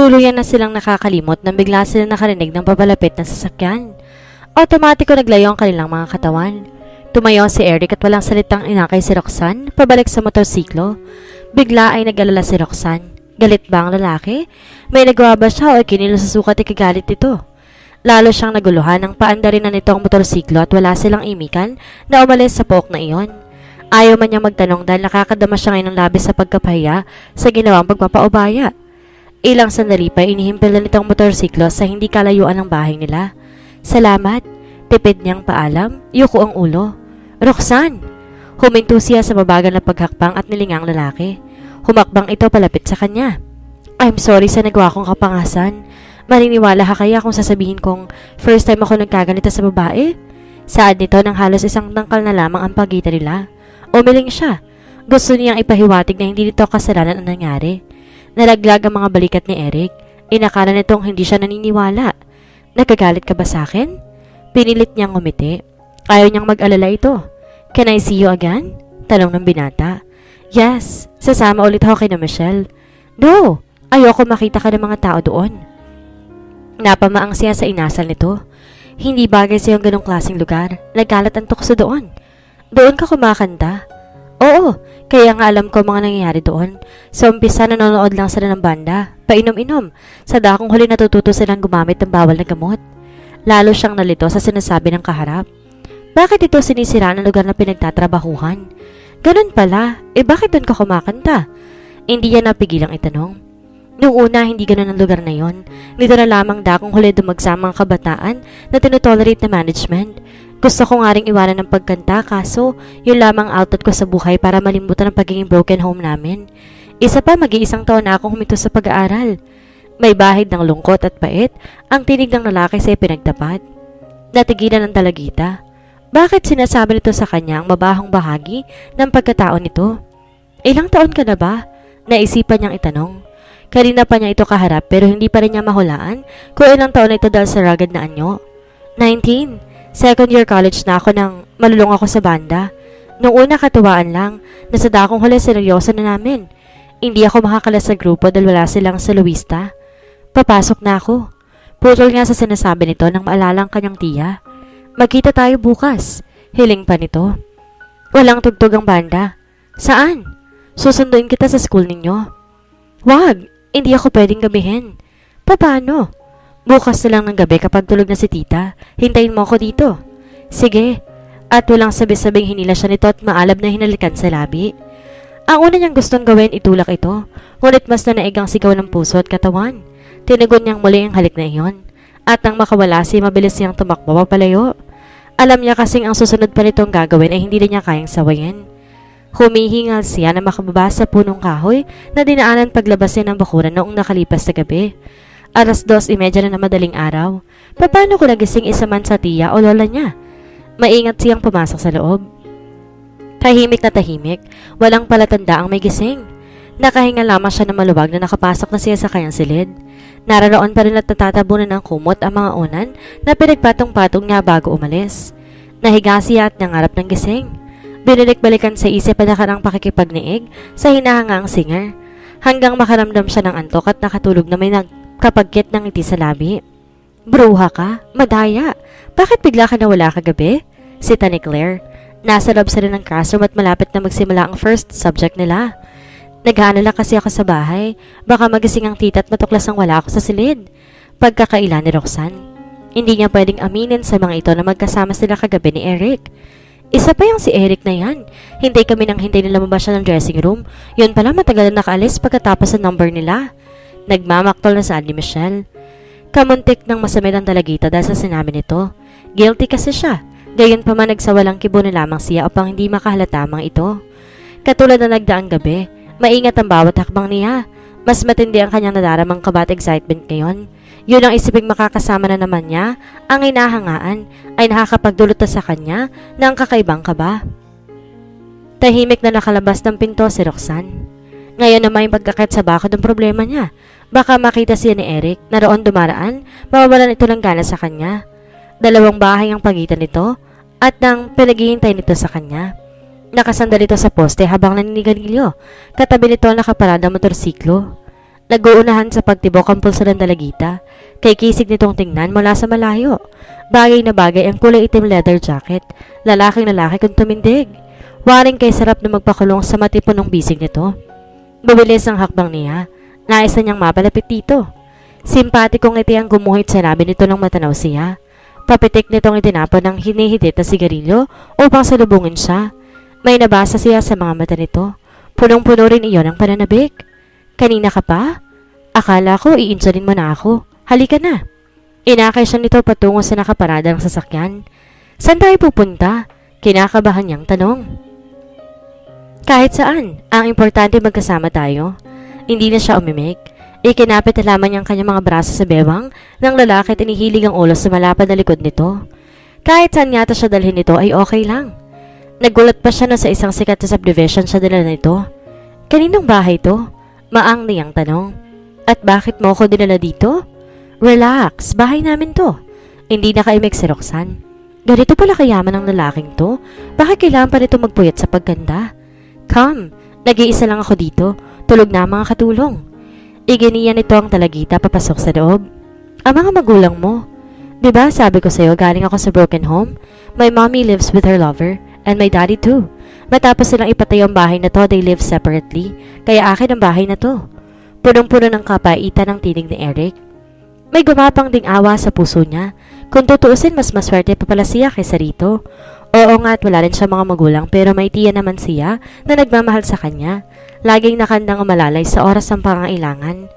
Tuluyan na silang nakakalimot nang bigla sila nakarinig ng papalapit na sasakyan. Automatiko naglayo ang kanilang mga katawan. Tumayo si Eric at walang salitang inakay si Roxanne pabalik sa motorsiklo. Bigla ay nag-alala si Roxanne. Galit ba ang lalaki? May nagawa ba siya o kinilo sa sukat ikagalit ito? Lalo siyang naguluhan nang paandarin na nito ang motorsiklo at wala silang imikan na umalis sa pook na iyon. Ayaw man niyang magtanong dahil nakakadama siya ngayon ng labis sa pagkapahiya sa ginawang pagpapaubaya. Ilang sandali pa inihimpil na nitong motorsiklo sa hindi kalayuan ng bahay nila. Salamat, tipid niyang paalam, yuko ang ulo. Roxanne! Huminto siya sa mabagal na paghakbang at nilingang lalaki. Humakbang ito palapit sa kanya. I'm sorry sa nagawa kong kapangasan. Maniniwala ka kaya kung sasabihin kong first time ako nagkaganito sa babae? Saad nito nang halos isang tangkal na lamang ang pagitan nila. Umiling siya. Gusto niyang ipahiwatig na hindi nito kasalanan ang nangyari. Nalaglag ang mga balikat ni Eric. Inakala nitong hindi siya naniniwala. Nagkagalit ka ba sa akin? Pinilit niyang ngumiti. Ayaw niyang mag-alala ito. Can I see you again? Tanong ng binata. Yes, sasama ulit ako kay na Michelle. No, ayoko makita ka ng mga tao doon. Napamaang siya sa inasal nito. Hindi bagay sa yung ganong klaseng lugar. Nagkalat ang tukso doon. Doon ka kumakanta? Oo, kaya nga alam ko mga nangyayari doon. Sa umpisa nanonood lang sila ng banda. Painom-inom. Sa dakong huli natututo silang gumamit ng bawal na gamot. Lalo siyang nalito sa sinasabi ng kaharap. Bakit ito sinisira ng lugar na pinagtatrabahuhan? Ganun pala, bakit doon ka kumakanta? Hindi yan napigilang itanong. Noong una, hindi ganun ang lugar na yon. Nito na lamang dakong huli dumagsama ang kabataan na tinotolerate na management. Gusto ko nga ring iwanan ng pagkanta kaso yun lamang outlet ko sa buhay para malimutan ang pagiging broken home namin. Isa pa, mag-iisang taon na akong huminto sa pag-aaral. May bahid ng lungkot at pait ang tinig ng lalaki sa pinagtapat. Natigilan ng dalagita. Bakit sinasabi nito sa kanya ang mabahong bahagi ng pagkatao nito? Ilang taon ka na ba? Naisipan niyang itanong. Kanina pa niya ito kaharap pero hindi pa rin niya mahulaan kung ilang taon na ito dahil sa rugged na anyo. 19. Second year college na ako nang malulong ako sa banda. Noong una katuwaan lang, nasa dakong huli seryoso na namin. Hindi ako makakala sa grupo dahil wala silang soloista. Papasok na ako. Putol nga sa sinasabi nito nang maalala ang kanyang tiya. Magkita tayo bukas. Hiling pa nito. Walang tugtog ang banda. Saan? Susunduin kita sa school ninyo. Wag, hindi ako pwedeng gabihin. Paano? Bukas na lang ng gabi kapag tulog na si tita. Hintayin mo ako dito. Sige. At walang sabi-sabing hinila siya nito at maalab na hinalikan sa labi. Ang una niyang gustong gawin itulak ito. Ngunit mas na naigang sigaw ng puso at katawan. Tinagon niyang muli ang halik na iyon. At nang makawala si mabilis niyang tumakbo papalayo. Alam niya kasing ang susunod pa nitong gagawin ay hindi na niya kayang sawayin. Humihingal siya na makababa sa punong kahoy na dinaanan paglabas niya ng bakuran noong nakalipas na gabi. 2:30 na madaling araw. Paano ko nagising isa man sa tiya o lola niya? Maingat siyang pumasok sa loob. Tahimik na tahimik, walang palatanda ang may gising. Nakahinga lamang siya na maluwag na nakapasok na siya sa kanyang silid. Nararoon pa rin at natatabunan ng kumot ang mga unan na pinagpatong-patong niya bago umalis. Nahiga siya at nangarap ng gising. Binalik-balikan sa isip ang nakarang pakikipagniig sa hinahangang singer. Hanggang makaramdam siya ng antok at nakatulog na may nagkapagkit ng ngiti sa labi. Bruha ka? Madaya? Bakit bigla ka nawala kagabi? Sita ni Claire. Nasa loob sila ng classroom at malapit na magsimula ang first subject nila. Nag-aalala kasi ako sa bahay. Baka magising ang tita at matuklas ang wala ako sa silid. Pagkakaila ni Roxanne. Hindi niya pwedeng aminin sa mga ito na magkasama sila kagabi ni Eric. Isa pa yung si Eric na yan. Hintay kami nang hintay na lumabas siya ng dressing room. Yun pala matagal na nakaalis pagkatapos sa number nila. Nagmamaktol na saan ni Michelle. Kamuntik ng masamid ang dalagita dahil sa sinabi nito. Guilty kasi siya. Gayon pa man nagsawalang kibo na lamang siya upang hindi makahalata ang mga ito. Katulad na nagdaang gabi, maingat ang bawat hakbang niya. Mas matindi ang kanyang nadaramang kaba at excitement ngayon. Yun ang isiping makakasama na naman niya, ang hinahangaan ay nakakapagdulot na sa kanya ng kakaibang kaba. Tahimik na nakalabas ng pinto si Roxanne. Ngayon na may pagkakit sa bakod ng problema niya. Baka makita siya ni Eric na roon dumaraan, mawawalan ito ng gana sa kanya. 2 bahay ang pagitan nito at nang pinaghihintay nito sa kanya. Nakasandal ito sa poste habang naninigarilyo. Katabi nito ang nakaparada motorsiklo. Nag-uunahan sa pagtibok ang pulso ng dalagita. Kay kisig nitong tingnan mula sa malayo. Bagay na bagay ang kulay itim leather jacket. Lalaking lalaki kung tumindig. Waring kay sarap na magpakulong sa matipunong bisig nito. Bubilis ang hakbang niya. Nais na niyang mapalapit dito. Simpatikong ngiti ang gumuhit sa labi nito nang matanaw siya. Papitik nitong itinapon ng hinihidit na sigarilyo upang salubungin siya. May nabasa siya sa mga mata nito. Punong-puno rin iyon ang pananabik. Kanina ka pa? Akala ko i-insulin mo na ako. Halika na. Inakay siya nito patungo sa nakaparadang sasakyan. Saan tayo pupunta? Kinakabahan niyang tanong. Kahit saan. Ang importante magkasama tayo. Hindi na siya umimik. Ikinapit na lamang niyang kanyang mga braso sa bewang ng lalaki at inihilig ang ulo sa malapad na likod nito. Kahit saan yata siya dalhin nito ay okay lang. Nagulat pa siya na sa isang sikat na subdivision siya dinala nito. Kaninong bahay to? Maang niyang tanong. At bakit mo ako dinala dito? Relax, bahay namin to. Hindi nakaimik si Roxanne. Ganito pala kayaman ng lalaking to? Bakit kailangan pa nito magpuyat sa pagganda? Come, nag-iisa lang ako dito. Tulog na ang mga katulong. Iginiya nito ang talagita papasok sa loob. Ang mga magulang mo. Diba sabi ko sa'yo galing ako sa broken home? My mommy lives with her lover and my daddy too. Matapos silang ipatay ang bahay na to, they live separately. Kaya akin ang bahay na to. Punong-puno ng kapaitan ang tinig ni Eric. May gumapang ding awa sa puso niya. Kung tutuusin, mas maswerte pa pala siya kaysa rito. Oo nga at wala rin siya mga magulang pero may tiya naman siya na nagmamahal sa kanya. Laging nakandang umalalay sa oras ng pangangailangan.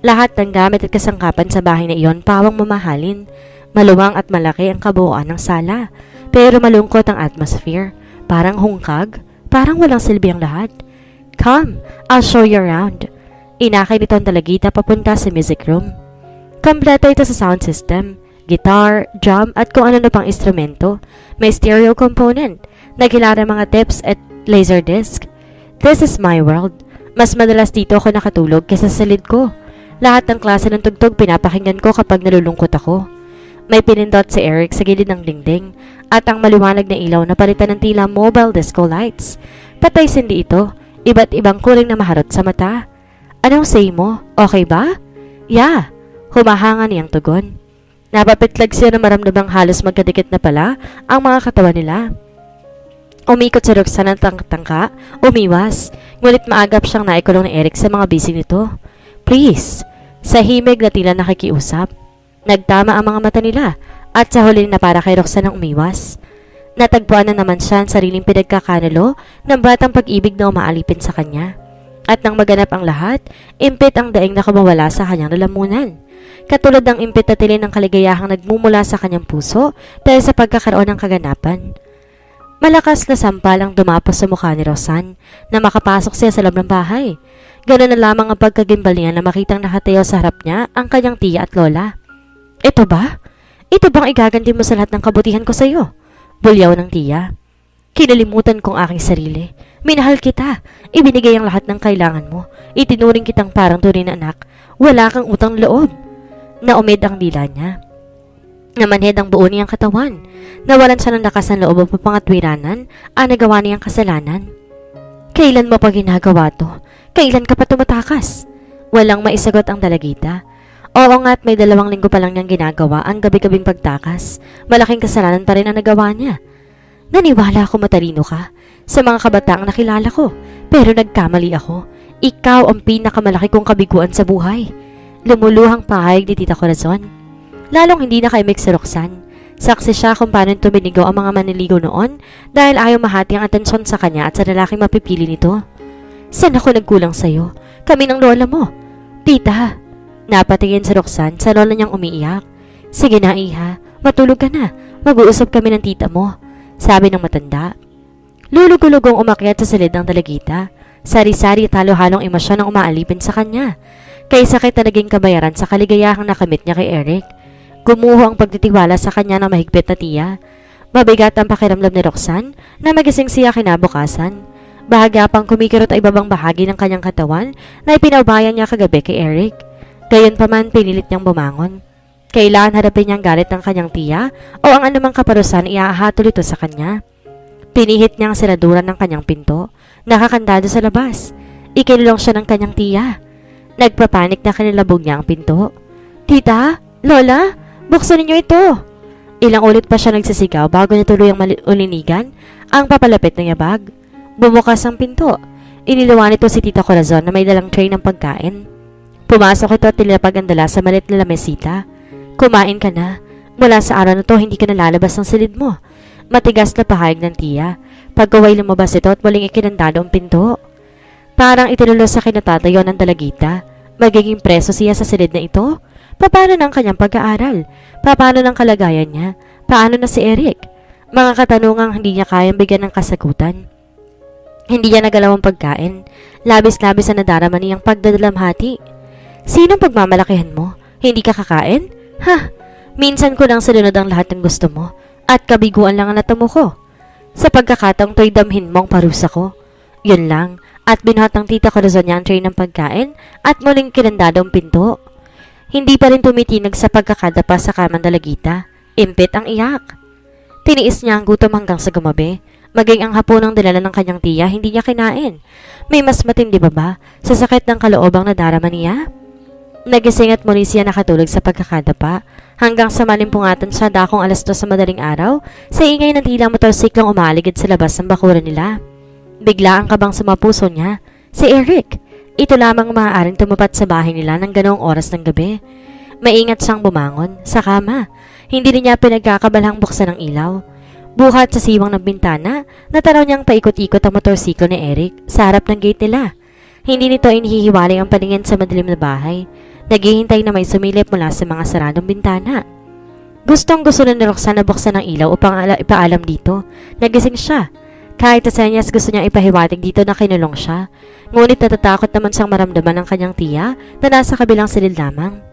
Lahat ng gamit at kasangkapan sa bahay na iyon pawang mamahalin. Maluwang at malaki ang kabuuan ng sala. Pero malungkot ang atmosphere. Parang hungkag. Parang walang silbi ang lahat. Come, I'll show you around. Inakay nito ang dalagita papunta sa music room. Kompleto ito sa sound system. Guitar, drum at kung ano na pang instrumento. May stereo component. Naghilara mga tips at laserdisc. This is my world. Mas madalas dito ako nakatulog kaysa sa lid ko. Lahat ng klase ng tugtog pinapakinggan ko kapag nalulungkot ako. May pinindot si Eric sa gilid ng dingding at ang maliwanag na ilaw na palitan ng tila mobile disco lights. Patay sindi ito. Iba't ibang kulay na maharot sa mata. Anong say mo? Okay ba? Yeah. Humahanga niyang tugon. Napapitlag siya na maramdamang halos magkadikit na pala ang mga katawan nila. Umikot si Roxanne ng tangka, umiwas, ngunit maagap siyang naikulong ni Eric sa mga bisig nito. Please, sa himig na tila nakikiusap. Nagtama ang mga mata nila at sa huli na para kay Roxanne ang umiwas. Natagpuan na naman siya ang sariling pinagkakanalo ng batang pag-ibig na umaalipin sa kanya. At nang maganap ang lahat, impit ang daing na kumawala sa kanyang lalamunan. Katulad ng impit na tilin ng kaligayahang nagmumula sa kanyang puso dahil sa pagkakaroon ng kaganapan. Malakas na sampal ang dumapos sa mukha ni Roxanne na makapasok siya sa loob ng bahay. Ganoon na lamang ang pagkagimbal niya na makitang nakatayo sa harap niya ang kanyang tiya at lola. Ito ba? Ito bang igaganti mo sa lahat ng kabutihan ko sa iyo? Bulyaw ng tiya. Kinalimutan kong aking sarili. Minahal kita. Ibinigay ang lahat ng kailangan mo. Itinuring kitang parang tunay na anak. Wala kang utang loob. Naumid ang dila niya. Namanhid ang buo niyang katawan. Nawalan siya ng lakas ng loob upang pangatwiranan ang nagawa niyang kasalanan. Kailan mo pa ginagawa to? Kailan ka pa tumatakas? Walang maisagot ang dalagita. Oo nga't may 2 linggo pa lang niyang ginagawa ang gabi-gabing pagtakas. Malaking kasalanan pa rin ang nagawa niya. Naniwala ako matalino ka sa mga kabataang nakilala ko. Pero nagkamali ako. Ikaw ang pinakamalaki kong kabiguan sa buhay. Lumuluhang pahayag ni Tita Corazon. Lalong hindi na kaimik si Roxanne. Saksi siya kung paano tuminigaw ang mga maniligaw noon dahil ayaw mahati ang atensyon sa kanya at sa lalaking mapipili nito. Saan ako nagkulang sa'yo? Kami ng lola mo. Tita, napatingin si Roxanne sa lola niyang umiiyak. Sige na iha, matulog ka na. Mag-uusap kami ng tita mo, sabi ng matanda. Lulugulugong umakyat sa silid ng dalagita. Sari-sari at halo-halong emosyon ang umaalipin sa kanya. Kay sakit na naging kabayaran sa kaligayahang nakamit niya kay Eric. Gumuho ang pagtitiwala sa kanya ng mahigpit na tiya. Mabigat ang pakiramdam ni Roxanne na magising siya kinabukasan. Bahagya pang kumikirot ay ibabang bahagi ng kanyang katawan na ipinaubayan niya kagabi kay Eric. Gayunpaman pinilit niyang bumangon. Kailangan harapin niyang galit ng kanyang tiya o ang anumang kaparusahan iahatol ito sa kanya. Pinihit niyang siraduran ng kanyang pinto. Nakakandado sa labas. Ikinulong siya ng kanyang tiya. Nagpapanik na kinalabog niya ang pinto. Tita? Lola? Buksan ninyo ito! Ilang ulit pa siya nagsisigaw bago niya tuluyang ulinigan ang papalapit ng yabag. Bumukas ang pinto. Iniluwan nito si Tita Corazon na may dalang tray ng pagkain. Pumasok ito at tinilapag ang dala sa malit na lamesita. Kumain ka na. Mula sa araw na to, hindi ka nalalabas ng silid mo. Matigas na pahayag ng tiya. Pagkaway lumabas ito at muling ikinandado ang pinto. Parang itinulos sa kinatatayo ng dalagita. Magiging preso siya sa silid na ito? Paano ng kanyang pag-aaral? Paano ng kalagayan niya? Paano na si Eric? Mga katanungang hindi niya kayang bigyan ng kasagutan. Hindi niya nagalawang pagkain. Labis-labis na nadarama niyang pagdadalamhati. Sinong pagmamalakihan mo? Hindi ka kakain? Ha? Minsan ko lang sinunod ang lahat ng gusto mo at kabiguan lang ang natamo ko. Sa pagkakataong to'y damhin mong parusa ko. Yun lang. At binuhat ng Tita Corazon niya ang tray ng pagkain at muling kinandado ang pinto. Hindi pa rin tumitinag sa pagkakadapa sa kamang dalagita. Impit ang iyak. Tiniis niya ang gutom hanggang sa gumabi. Maging ang hapunang dinala ng kanyang tiya, hindi niya kinain. May mas matindi ba sa sakit ng kaloobang nadarama niya? Nagising at muli siya nakatulog sa pagkakadapa. Hanggang sa malimpungatan siya dakong 2:00 sa madaling araw, sa ingay ng tila motorsiklong umaaligid sa labas ng bakuran nila. Bigla ang kabang sa mga puso niya. Si Eric! Ito lamang maaaring tumapat sa bahay nila ng ganoong oras ng gabi. Maingat siyang bumangon sa kama. Hindi rin niya pinagkakabalhang buksan ng ilaw. Buhat sa siwang ng bintana, natanaw niyang paikot-ikot ang motorsiklo ni Eric sa harap ng gate nila. Hindi nito inihihiwalay ang paningin sa madilim na bahay. Naghihintay na may sumilip mula sa mga saradong bintana. Gustong-gusto na ni Roxanne na buksan ng ilaw upang ipaalam dito. Nagising siya. Kahit sa senyas gusto niyang ipahiwatig dito na kinulong siya. Ngunit natatakot naman siyang maramdaman ng kanyang tiya na nasa kabilang silid lamang.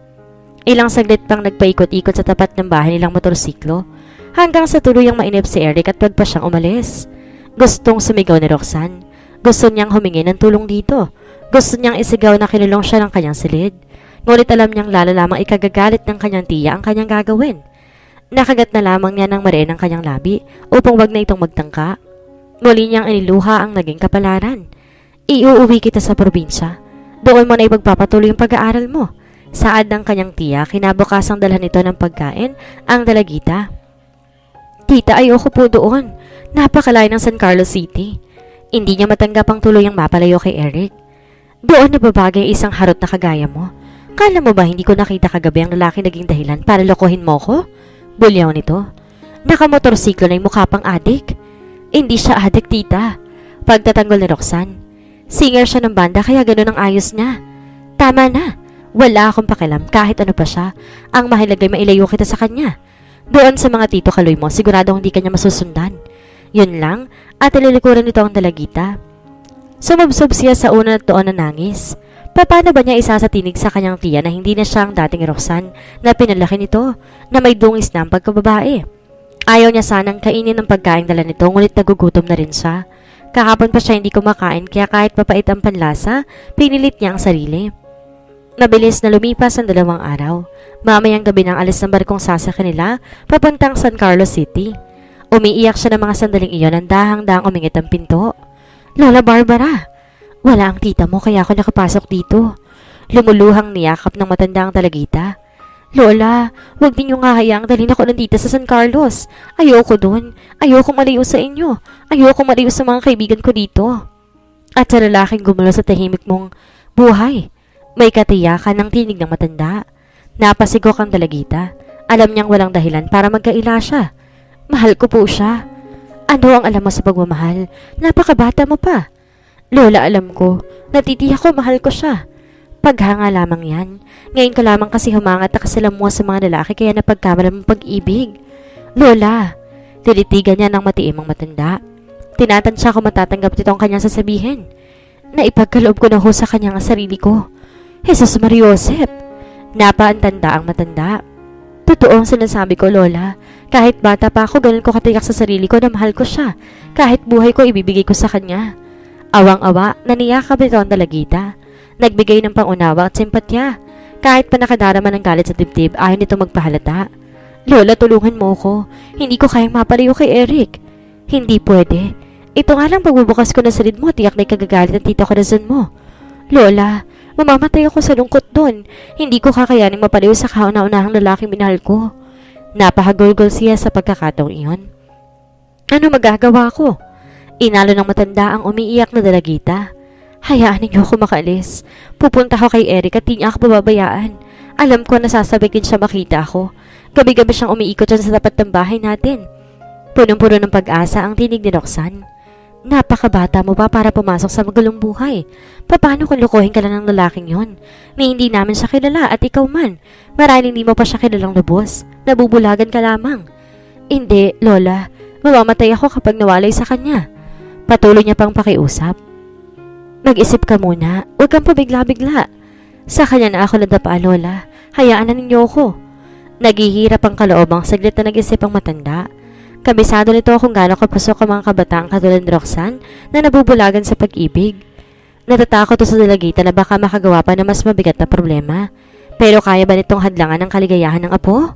Ilang saglit pang nagpaikot-ikot sa tapat ng bahay nilang motorsiklo hanggang sa tuluyang mainip si Eric at wag pa siyang umalis. Gustong sumigaw ni Roxanne. Gusto niyang humingi ng tulong dito. Gusto niyang isigaw na kinulong siya ng kanyang silid. Ngunit alam niyang lalo lamang ikagagalit ng kanyang tiya ang kanyang gagawin. Nakagat na lamang niya ng mariin ang kanyang labi upang wag na itong magtangka. Muli niyang iniluha ang naging kapalaran. Iuuwi kita sa probinsya. Doon mo na ipagpapatuloy ang pag-aaral mo. Saad ng kanyang tiya, kinabukasang dalhan nito ng pagkain ang dalagita. Tita, ayoko po doon. Napakalayo ng San Carlos City. Hindi niya matanggap ang tuluyang mapalayo kay Eric. Doon nababagay isang harot na kagaya mo. Kala mo ba hindi ko nakita kagabi ang lalaki naging dahilan para lokohin mo ko? Bulyaw nito. Nakamotorsiklo na yung mukha pang adik. Hindi siya adik, tita. Pagtatanggol ni Roxanne. Singer siya ng banda kaya ganun ang ayos niya. Tama na. Wala akong pakialam kahit ano pa siya. Ang mahalaga ay mailayo kita sa kanya. Doon sa mga tito kaloy mo, sigurado hindi kanya masusundan. Yun lang, at ililikuran nito ang dalagita. Sumubsob siya sa una at doon na nangis. Paano ba niya isasatinig sa kanyang tiya na hindi na siya ang dating Roxanne na pinalaki nito, na may dungis na ang pagkababae? Ayaw niya sanang kainin ng pagkain dala nito, ngunit nagugutom na rin siya. Kahapon pa siya hindi kumakain kaya kahit papait ang panlasa, pinilit niya ang sarili. Mabilis na lumipas ang 2 araw. Mamayang gabi nang alis ng barkong sasakyan nila papuntang San Carlos City. Umiiyak siya ng mga sandaling iyon nang dahang-dahang umingit ang pinto. Lola Barbara! Wala ang tita mo kaya ako nakapasok dito. Lumuluhang niyakap ng matanda ang dalagita. Lola, huwag ninyong hahayaang dalhin ako ng tita sa San Carlos. Ayoko dun. Ayoko malayo sa inyo. Ayoko malayo sa mga kaibigan ko dito. At sa lalaking gumulo sa tahimik mong buhay, may katiyakan ng tinig ng matanda. Napasigok ang dalagita. Alam niyang walang dahilan para magkaila siya. Mahal ko po siya. Ano ang alam mo sa pagmamahal? Napakabata mo pa. Lola, alam ko. Natitiyak ko mahal ko siya. Paghanga lamang yan. Ngayon ka lamang kasi humangat na kasalamuha sa mga lalaki kaya napagkamalan mong pag-ibig. Lola, tilitigan niya ng matiimang matanda. Tinatansya ko matatanggap nito ang kanyang sasabihin. Naipagkaloob ko na ho sa kanyang sarili ko. Jesus Maria Josep. Napaantanda ang matanda. Totoo ang sinasabi ko, Lola. Kahit bata pa ako, ganun ko katiyak sa sarili ko na mahal ko siya. Kahit buhay ko, ibibigay ko sa kanya. Awang-awa, naniyakap ito ang dalagita. Nagbigay ng pangunawa at simpatya. Kahit pa nakadarama ng galit sa dibdib, ayaw nito magpahalata. Lola, tulungan mo ko. Hindi ko kayang mapalayo kay Eric. Hindi pwede. Ito nga lang pagbubukas ko ng silid mo, tiyak na ikagagalit ang tita Corazon mo. Lola, Mamamatay ako sa lungkot doon. Hindi ko kakayaning mapaliw sa kauna-unahang lalaking minahal ko. Napahagulgol siya sa pagkakataong iyon. Ano magagawa ko? Inalo ng matanda ang umiiyak na dalagita. Hayaan ninyo ako makaalis. Pupunta ako kay Eric at di niya ako pababayaan. Alam ko na sasabihin siya makita ako. Gabi-gabi siyang umiikot dyan sa tapat ng bahay natin. Punong-puno ng pag-asa ang tinig ni Roxanne. Napakabata mo pa para pumasok sa magulong buhay. Paano kung lukuhin ka lang ng lalaking yon? Ni hindi namin siya kilala at ikaw man. Marahil hindi mo pa siya kilalang lubos. Nabubulagan ka lamang. Hindi, Lola. Mamamatay ako kapag nawalay sa kanya. Patuloy niya pang pakiusap. Mag-isip ka muna. Huwag kang pabigla-bigla. Sa kanya na ako nadapa, Lola. Hayaan na ninyo ako. Naghihirap ang kaloobang saglit na nag-isip ang matanda. Kabisado nito kung gaano kapusok ang mga kabataang katulad ni Roxanne na nabubulagan sa pag-ibig. Natatakot to sa dalagita na baka makagawa pa na mas mabigat na problema. Pero kaya ba nitong hadlangan ang kaligayahan ng apo?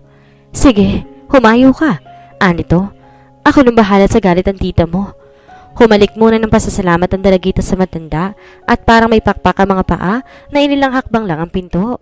Sige, humayo ka. Anito, ako nang bahala sa galit ang tita mo. Humalik muna ng pasasalamat ang dalagita sa matanda at parang may pakpak ang mga paa na inilang hakbang lang ang pinto.